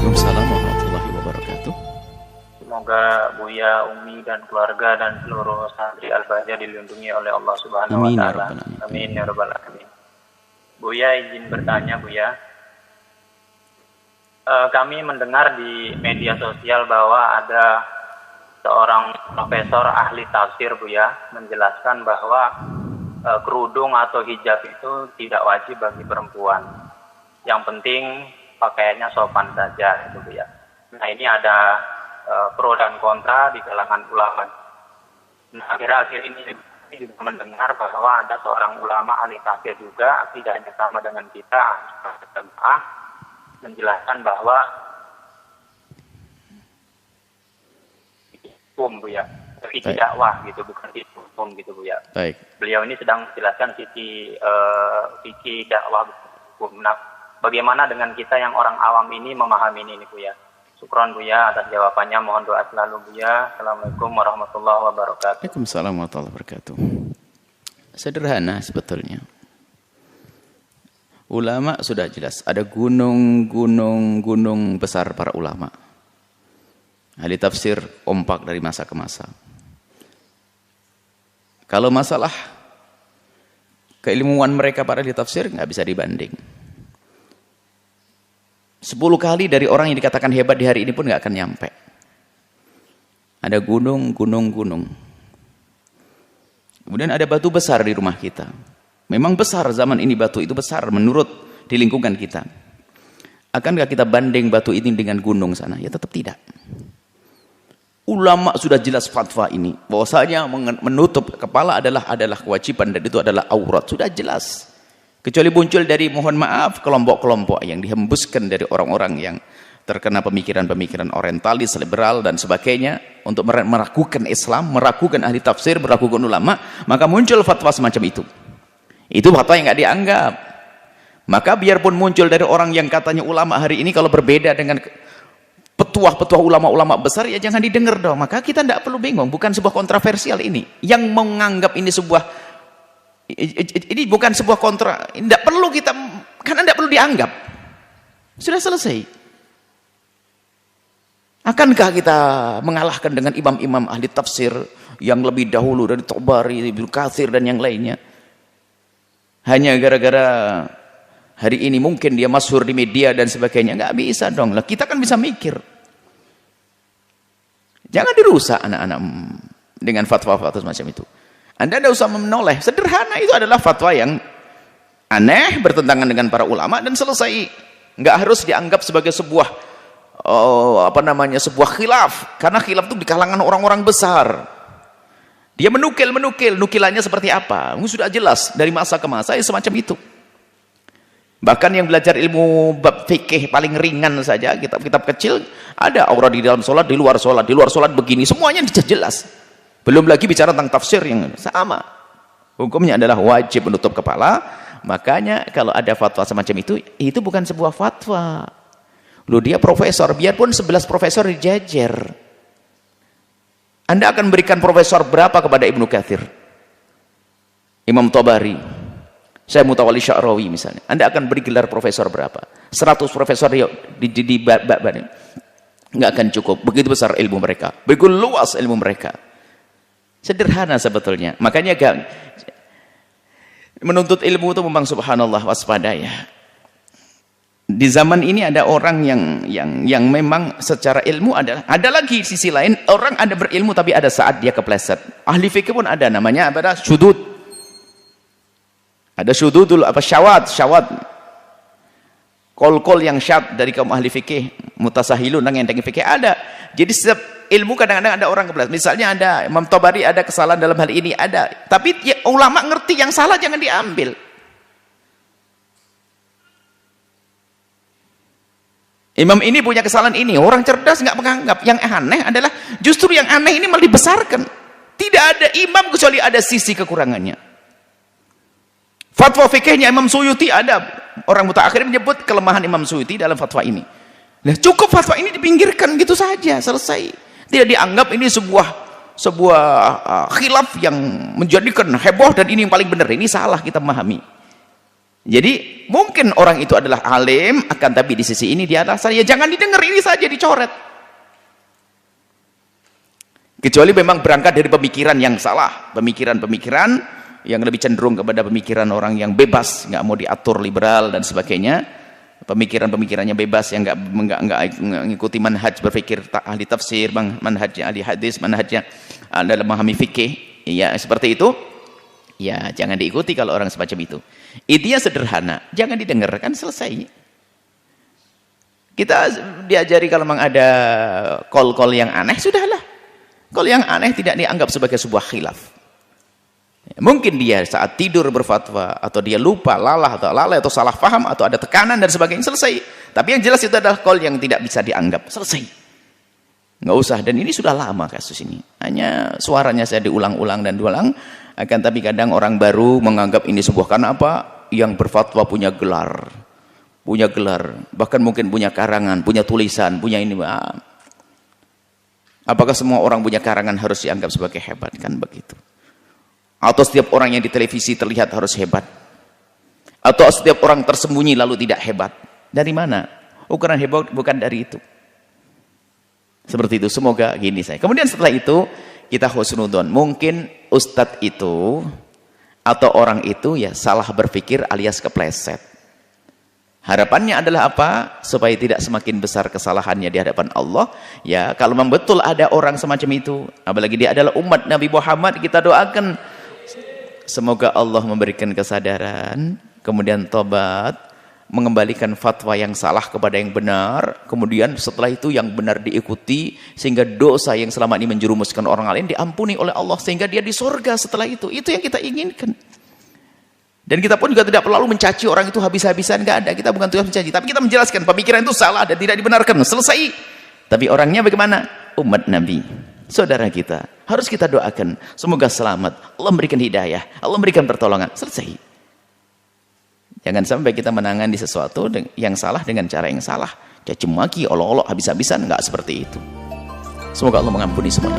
Waalaikumsalam warahmatullahi wabarakatuh. Semoga Buya, Umi, dan keluarga dan seluruh santri Al-Bahjah dilindungi oleh Allah Subhanahu wa Amin ya Ta'ala. rabbal alamin. Amin ya rabbal alamin. Buya, izin bertanya, Buya. Kami mendengar di media sosial bahwa ada seorang profesor ahli tafsir, Buya, menjelaskan bahwa kerudung atau hijab itu tidak wajib bagi perempuan. Yang penting pakaiannya sopan saja, gitu, Buya. Nah, ini ada pro dan kontra di kalangan ulama. Nah, akhir-akhir ini juga mendengar bahwa ada seorang ulama ahli tafsir juga, tidak hanya sama dengan kita, menjelaskan bahwa hukum, Buya, fikih dakwah gitu, bukan hukum gitu, Buya. Baik. Beliau ini sedang menjelaskan fikih dakwah hukum. Nah, bagaimana dengan kita yang orang awam ini memahami ini, Buya? Syukron, Buya, atas jawabannya. Mohon doa selalu, Buya. Assalamualaikum warahmatullahi wabarakatuh. Waalaikumsalam warahmatullahi wabarakatuh. Sederhana sebetulnya. Ulama sudah jelas, ada gunung besar para ulama. Ahli tafsir kompak dari masa ke masa. Kalau masalah keilmuan mereka para ahli tafsir nggak bisa dibanding. 10 kali dari orang yang dikatakan hebat di hari ini pun nggak akan nyampe. Ada gunung. Kemudian ada batu besar di rumah kita. Memang besar zaman ini, batu itu besar menurut di lingkungan kita. Akankah kita banding batu ini dengan gunung sana? Ya tetap tidak. Ulama sudah jelas fatwa ini, bahwasanya menutup kepala adalah kewajiban dan itu adalah aurat, sudah jelas. Kecuali muncul dari, mohon maaf, kelompok-kelompok yang dihembuskan dari orang-orang yang terkena pemikiran-pemikiran orientalis, liberal dan sebagainya untuk meragukan Islam, meragukan ahli tafsir, meragukan ulama, maka muncul fatwa semacam itu. Itu fatwa yang nggak dianggap. Maka biarpun muncul dari orang yang katanya ulama hari ini kalau berbeda dengan petuah-petuah ulama-ulama besar, ya jangan didengar dong. Maka kita tidak perlu bingung, bukan sebuah kontroversial ini. Yang menganggap ini bukan sebuah kontra, tidak perlu kita, karena tidak perlu dianggap. Sudah selesai. Akankah kita mengalahkan dengan imam-imam ahli tafsir yang lebih dahulu dari Tabari, Ibnu Katsir dan yang lainnya? Hanya gara-gara hari ini mungkin dia masyhur di media dan sebagainya? Nggak bisa dong. Lah kita kan bisa mikir. Jangan dirusak anak-anak dengan fatwa-fatwa semacam itu. Anda tidak usah menoleh. Sederhana, itu adalah fatwa yang aneh, bertentangan dengan para ulama dan selesai. Nggak harus dianggap sebagai sebuah sebuah khilaf. Karena khilaf itu di kalangan orang-orang besar. Dia menukil, nukilannya seperti apa? Sudah jelas dari masa ke masa ya semacam itu. Bahkan yang belajar ilmu bab fikih paling ringan saja, kitab-kitab kecil, ada aurat di dalam sholat, di luar sholat begini, semuanya jelas. Belum lagi bicara tentang tafsir yang sama. Hukumnya adalah wajib menutup kepala. Makanya kalau ada fatwa semacam itu bukan sebuah fatwa. Loh, dia profesor, biarpun 11 profesor dijajar. Anda akan berikan profesor berapa kepada Ibnu Katsir, Imam Tabari, Syekh Mutawalli Sya'rawi misalnya? Anda akan beri gelar profesor berapa? 100 profesor di nggak akan cukup. Begitu besar ilmu mereka, begitu luas ilmu mereka. Sederhana sebetulnya. Makanya menuntut ilmu itu memang subhanallah, waspada ya. Di zaman ini ada orang yang memang secara ilmu ada lagi sisi lain, orang ada berilmu tapi ada saat dia kepleset. Ahli fikih pun ada, namanya apa? Syudud. Ada syududul syawad. Kol yang syad dari kaum ahli fikih, mutasahilun yang enteng fikih ada. Jadi setiap ilmu kadang-kadang ada orang kepleset. Misalnya ada Imam Tabari ada kesalahan dalam hal ini, ada. Tapi ya, ulama ngerti yang salah jangan diambil. Imam ini punya kesalahan ini, orang cerdas nggak menganggap. Yang aneh adalah justru yang aneh ini malah dibesarkan. Tidak ada imam kecuali ada sisi kekurangannya. Fatwa fikihnya Imam Suyuti ada. Orang mutaakhir menyebut kelemahan Imam Suyuti dalam fatwa ini. Nah, cukup fatwa ini dipinggirkan gitu saja, selesai. Tidak dianggap ini sebuah khilaf yang menjadikan heboh dan ini yang paling benar. Ini salah kita memahami. Jadi mungkin orang itu adalah alim, akan tapi di sisi ini dia adalah ya jangan didengar, ini saja dicoret. Kecuali memang berangkat dari pemikiran yang salah, pemikiran-pemikiran yang lebih cenderung kepada pemikiran orang yang bebas, nggak mau diatur, liberal dan sebagainya. Pemikiran-pemikirannya bebas yang nggak ngikuti manhaj berpikir ahli tafsir, manhajnya ahli hadis, manhajnya dalam memahami fikih. Ya seperti itu. Ya jangan diikuti kalau orang semacam itu. Intinya sederhana, jangan didengarkan, selesai. Kita diajari kalau memang ada kol-kol yang aneh, sudahlah. Kol yang aneh tidak dianggap sebagai sebuah khilaf. Mungkin dia saat tidur berfatwa, atau dia lupa, lalai atau salah paham, atau ada tekanan dan sebagainya, selesai. Tapi yang jelas itu adalah kol yang tidak bisa dianggap, selesai. Nggak usah, dan ini sudah lama kasus ini. Hanya suaranya saya diulang-ulang dan diulang, akan tapi kadang orang baru menganggap ini sebuah, karena apa? Yang berfatwa punya gelar, bahkan mungkin punya karangan, punya tulisan, punya ini. Apakah semua orang punya karangan harus dianggap sebagai hebat? Kan begitu. Atau setiap orang yang di televisi terlihat harus hebat? Atau setiap orang tersembunyi lalu tidak hebat? Dari mana? Ukuran hebat bukan dari itu. Seperti itu, semoga gini saya. Kemudian setelah itu, kita husnudon. Mungkin ustadz itu, atau orang itu ya salah berpikir alias kepleset. Harapannya adalah apa? Supaya tidak semakin besar kesalahannya di hadapan Allah. Ya, kalau memang betul ada orang semacam itu, apalagi dia adalah umat Nabi Muhammad, kita doakan semoga Allah memberikan kesadaran, kemudian tobat, mengembalikan fatwa yang salah kepada yang benar, kemudian setelah itu yang benar diikuti, sehingga dosa yang selama ini menjerumuskan orang lain diampuni oleh Allah, sehingga dia di surga setelah itu. Itu yang kita inginkan. Dan kita pun juga tidak perlu mencaci orang itu habis-habisan, nggak ada. Kita bukan tujuan mencaci, tapi kita menjelaskan pemikiran itu salah dan tidak dibenarkan, selesai. Tapi orangnya bagaimana? Umat Nabi, saudara kita, harus kita doakan semoga selamat, Allah memberikan hidayah, Allah memberikan pertolongan, selesai. Jangan sampai kita menangani sesuatu yang salah dengan cara yang salah. Caci maki, olok-olok, habis-habisan, enggak seperti itu. Semoga Allah mengampuni semua.